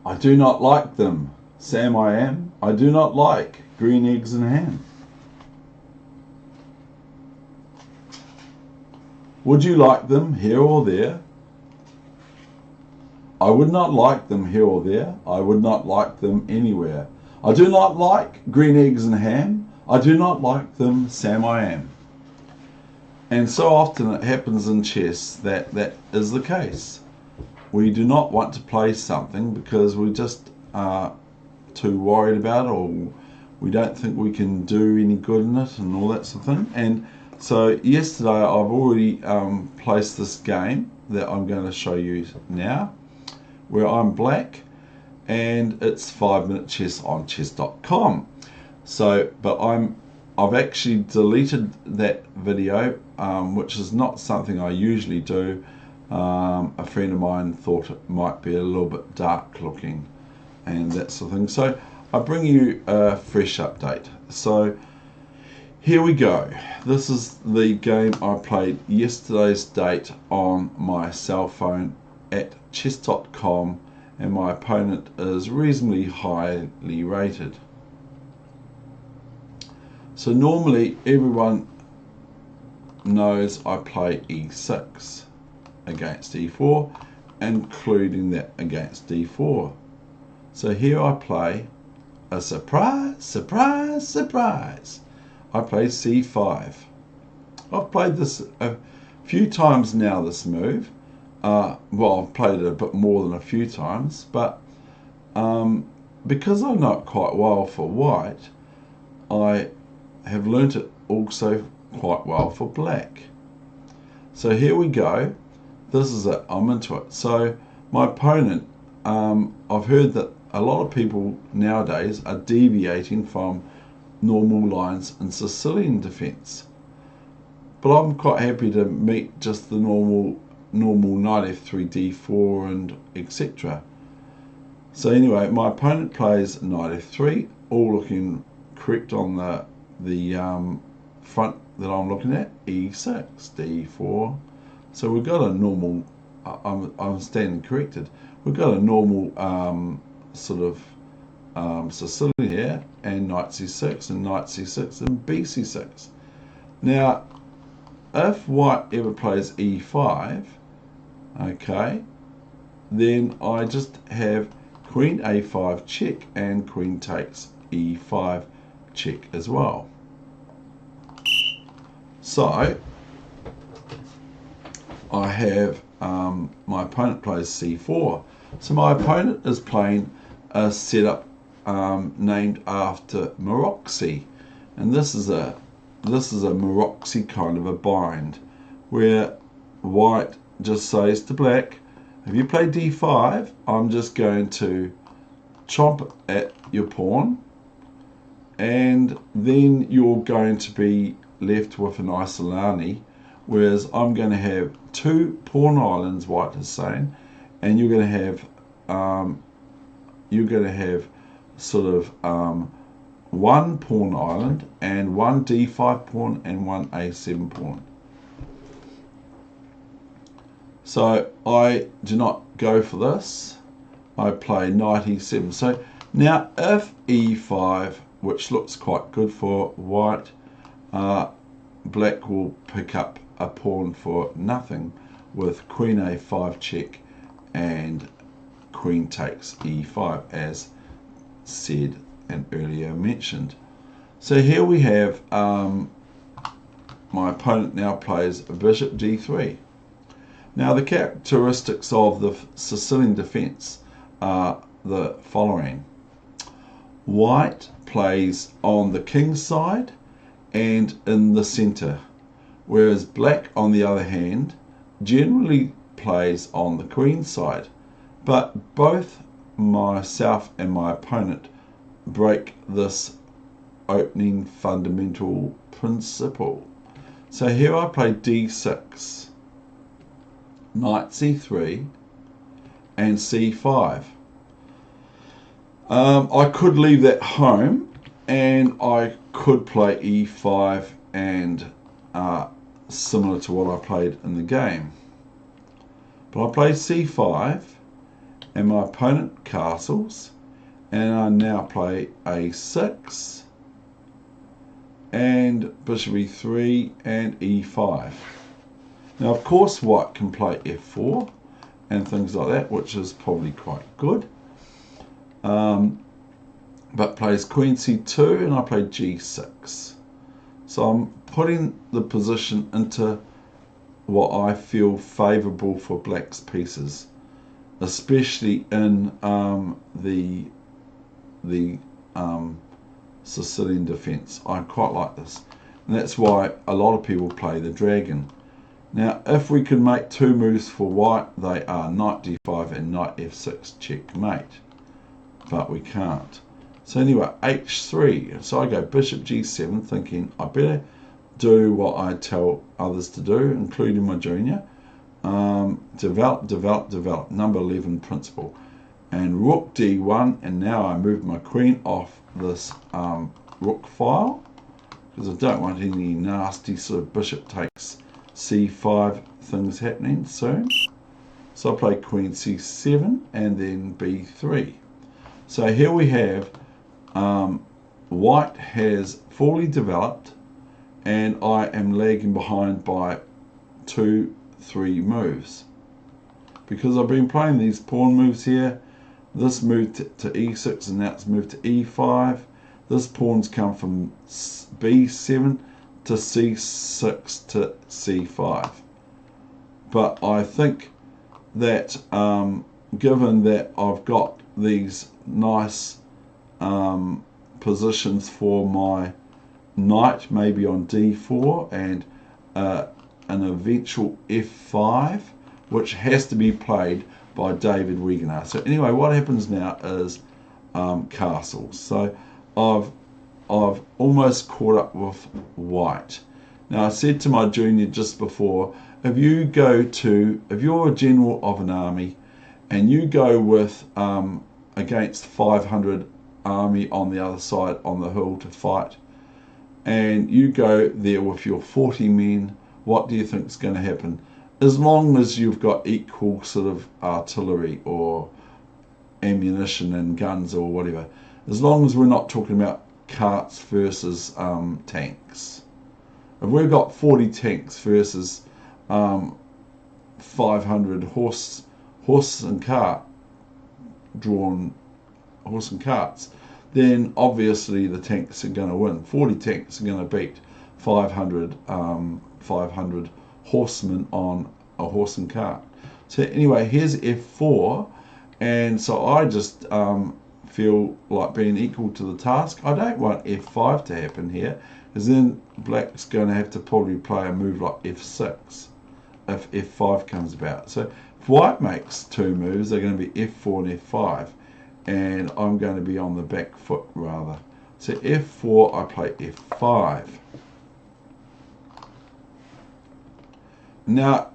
I do not like them. Sam, I am. I do not like green eggs and ham. Would you like them here or there? I would not like them here or there. I would not like them anywhere. I do not like green eggs and ham. I do not like them, Sam, I am. And so often it happens in chess that that is the case. We do not want to play something because we just are too worried about it, or we don't think we can do any good in it and all that sort of thing. And so yesterday I've already placed this game that I'm going to show you now, where I'm black, and it's 5-minute chess on chess.com. So, but I've actually deleted that video, which is not something I usually do. A friend of mine thought it might be a little bit dark looking and that sort of thing. So I bring you a fresh update. So here we go. This is the game I played yesterday's date on my cell phone at chess.com, and my opponent is reasonably highly rated. So normally everyone knows I play e6 against e4, including that against d4. So here I play a surprise, surprise, surprise. I play c5. I've played this a few times now, this move. Well, I've played it a bit more than a few times, but because I know it quite well for white, I have learnt it also quite well for black. So here we go. This is it. I'm into it. So my opponent, I've heard that a lot of people nowadays are deviating from normal lines in Sicilian defence, but I'm quite happy to meet just the normal knight f3, d4, and etc. So anyway, my opponent plays knight f3, all looking correct on the front that I'm looking at, e6, d4. So we've got a normal, I'm standing corrected, we've got a normal sort of Sicilian here, and knight c6 and knight c6 and bc6. Now if white ever plays e5, okay, then I just have queen a5 check and queen takes e5 check as well. So I have my opponent plays c4. So my opponent is playing a setup named after Maroczy, and this is a Maroczy kind of a bind, where white just says to black, if you play d5, I'm just going to chomp at your pawn, and then you're going to be left with an Isolani, whereas I'm going to have 2 pawn islands, white is saying, and you're going to have sort of 1 pawn island and 1 d5 pawn and 1 a7 pawn. So I do not go for this. I play knight e7. So now if e5, which looks quite good for white, black will pick up a pawn for nothing with queen a5 check and queen takes e5, as said and earlier mentioned. So here we have my opponent now plays bishop d3. Now the characteristics of the Sicilian defence are the following. White plays on the king's side and in the centre, whereas black on the other hand generally plays on the queen's side. But both myself and my opponent break this opening fundamental principle. So here I play d6, knight c3 and c5. I could leave that home and I could play e5 and similar to what I played in the game, but I played c5, and my opponent castles, and I now play a6 and bishop e3 and e5. Now, of course, white can play f4 and things like that, which is probably quite good. But plays queen c2 and I play g6. So I'm putting the position into what I feel favourable for black's pieces, especially in the Sicilian defence. I quite like this, and that's why a lot of people play the dragon. Now, if we can make two moves for white, they are knight d5 and knight f6 checkmate, but we can't. So anyway, h3. So I go bishop g7, thinking I better do what I tell others to do, including my junior. Develop, number 11 principle. And rook d1, and now I move my queen off this rook file, because I don't want any nasty sort of bishop takes c5 things happening soon. So I play queen c7 and then b3. So here we have white has fully developed, and I am lagging behind by 2-3 moves, because I've been playing these pawn moves here. This moved to e6 and now it's moved to e5. This pawn's come from b7 to c6 to c5. But I think that given that I've got these nice positions for my knight, maybe on d4 and an eventual f5, which has to be played by David Wegener. So anyway, what happens now is castles. So I've almost caught up with white. Now, I said to my junior just before, if you're a general of an army and you go with against 500 army on the other side on the hill to fight, and you go there with your 40 men, what do you think is going to happen? As long as you've got equal sort of artillery or ammunition and guns or whatever, as long as we're not talking about carts versus tanks. If we've got 40 tanks versus 500 horse and carts, then obviously the tanks are going to win. 40 tanks are going to beat 500 horsemen on a horse and cart. So anyway, here's f4, and so I just feel like being equal to the task. I don't want f5 to happen here, because then black's going to have to probably play a move like f6 if f5 comes about. So if white makes two moves, they're going to be f4 and f5, and I'm going to be on the back foot rather. So f4, I play f5. Now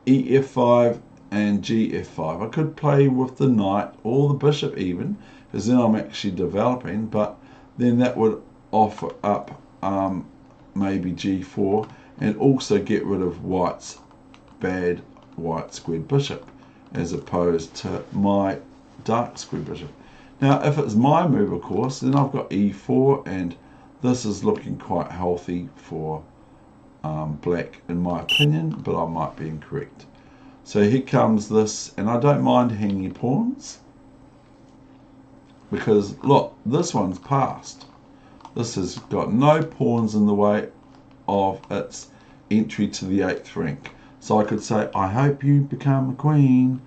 ef5 and gf5. I could play with the knight or the bishop even, because then I'm actually developing, but then that would offer up maybe g4 and also get rid of white's bad white squared bishop as opposed to my dark squared bishop. Now if it's my move, of course, then I've got e4, and this is looking quite healthy for black in my opinion, but I might be incorrect. So here comes this, and I don't mind hanging pawns, because look, this one's passed. This has got no pawns in the way of its entry to the 8th rank. So I could say, I hope you become a queen.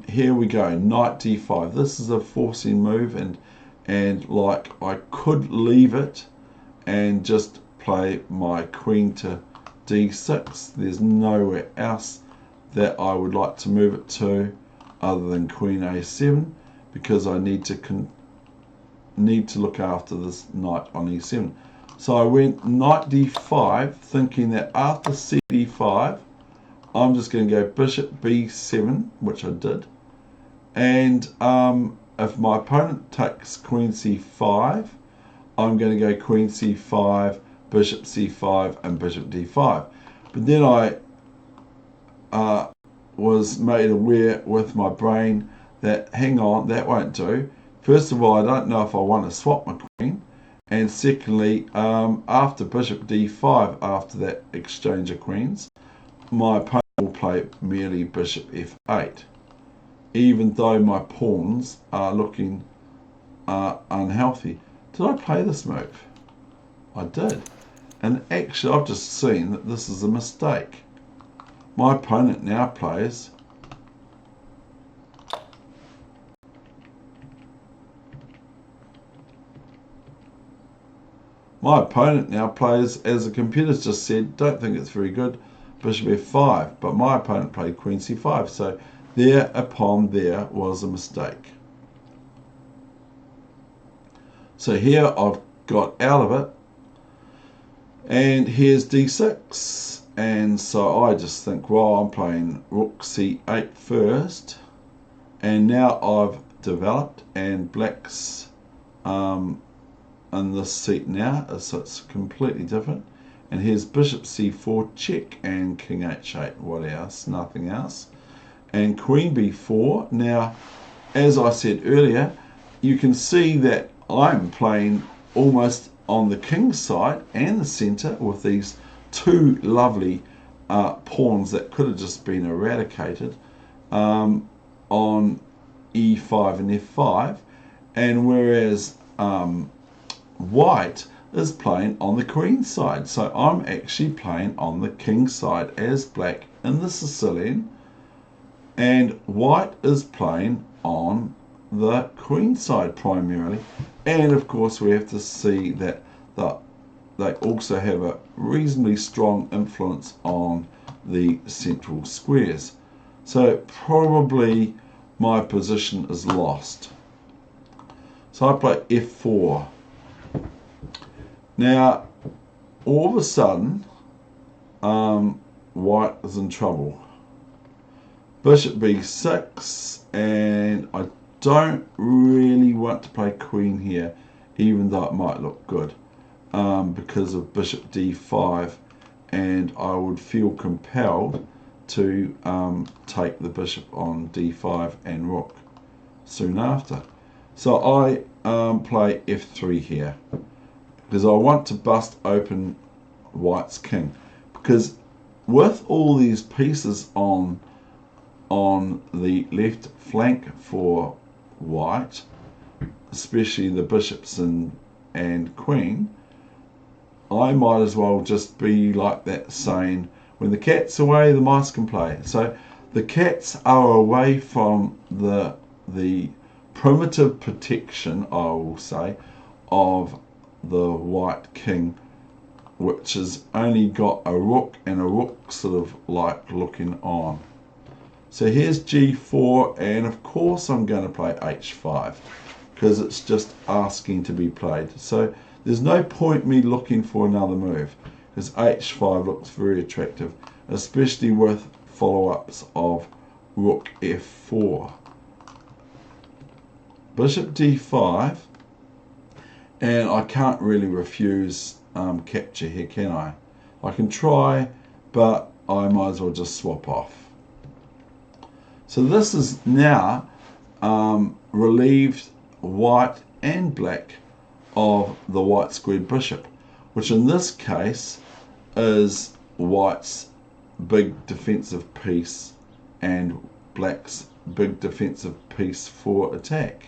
Here we go, knight d5. This is a forcing move, and like I could leave it and just play my queen to d6. There's nowhere else that I would like to move it to other than queen a7, because I need to look after this knight on e7. So I went knight d5, thinking that after cd5 I'm just going to go bishop b7, which I did, and if my opponent takes queen c5, I'm going to go queen c5, bishop c5 and bishop d5. But then I was made aware with my brain that, hang on, that won't do. First of all, I don't know if I want to swap my queen. And secondly, after bishop d5, after that exchange of queens, my opponent will play merely bishop f8, even though my pawns are looking unhealthy. Did I play this move? I did. And actually, I've just seen that this is a mistake. My opponent now plays as the computer's just said, don't think it's very good, bishop f5, but my opponent played queen c5, so thereupon there was a mistake. So here I've got out of it, and here's d6, and so I just think, well, I'm playing rook c8 first, and now I've developed, and black's in this seat now, so it's completely different. And here's bishop c4 check, and king h8, what else? Nothing else. And queen b4. Now, as I said earlier, you can see that I'm playing almost on the king's side and the center with these two lovely pawns that could have just been eradicated on e5 and f5, and whereas white is playing on the queen side. So I'm actually playing on the king side as black in the Sicilian, and white is playing on the queen side primarily. And of course we have to see that they also have a reasonably strong influence on the central squares. So probably my position is lost. So I play f4. Now, all of a sudden, white is in trouble. Bishop b6, and I don't really want to play queen here, even though it might look good, because of bishop d5, and I would feel compelled to take the bishop on d5 and rook soon after. So I play f3 here, because I want to bust open white's king, because with all these pieces on the left flank for white, especially the bishops and queen, I might as well just be like that saying, when the cat's away, the mice can play. So the cats are away from the primitive protection, I will say, of the white king, which has only got a rook and a rook sort of like looking on. So here's g4, and of course I'm going to play h5 because it's just asking to be played. So there's no point me looking for another move, because h5 looks very attractive, especially with follow-ups of rook f4. Bishop d5, and I can't really refuse capture here, can I? I can try, but I might as well just swap off. So this is now relieved white and black of the white squared bishop, which in this case is white's big defensive piece and black's big defensive piece for attack.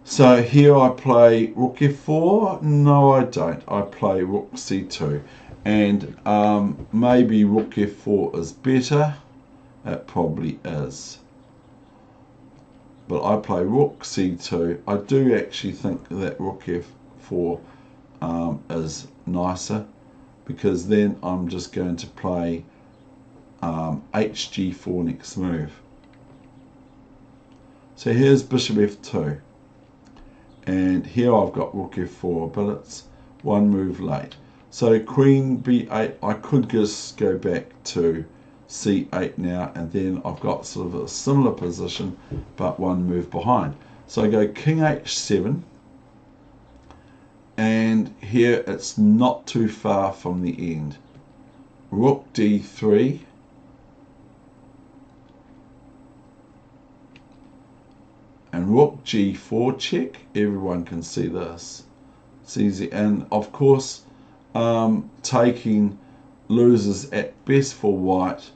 So here I play rook f4. No, I don't. I play rook c2, and maybe rook f4 is better. It probably is, but I play rook c2. I do actually think that rook f4 is nicer, because then I'm just going to play hg4 next move. So here's bishop f2, and here I've got rook f4, but it's one move late. So queen b8, I could just go back to c8 now, and then I've got sort of a similar position but one move behind. So I go king h7, and here it's not too far from the end. Rook d3, rook g4 check. Everyone can see this. It's easy. And of course, taking loses at best for white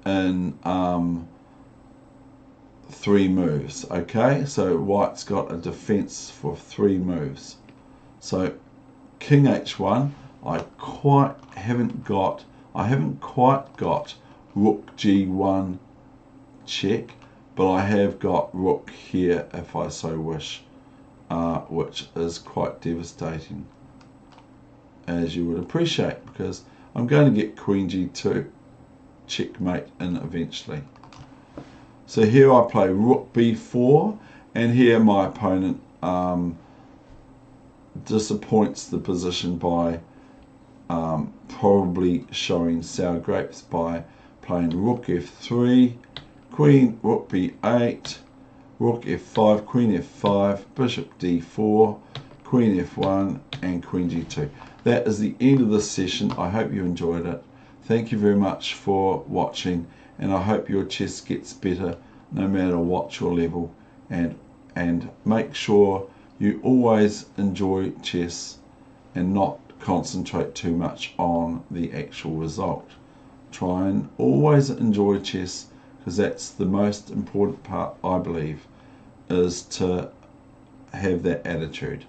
in 3 moves. Okay, so white's got a defense for 3 moves. So king h1, I haven't quite got rook g1 check, but I have got rook here if I so wish, which is quite devastating, as you would appreciate, because I'm going to get queen g2 checkmate in eventually. So here I play rook b4, and here my opponent disappoints the position by probably showing sour grapes by playing rook f3, queen, rook b8, rook f5, queen f5, bishop d4, queen f1, and queen g2. That is the end of this session. I hope you enjoyed it. Thank you very much for watching, and I hope your chess gets better no matter what your level, and make sure you always enjoy chess and not concentrate too much on the actual result. Try and always enjoy chess, because that's the most important part, I believe, is to have that attitude.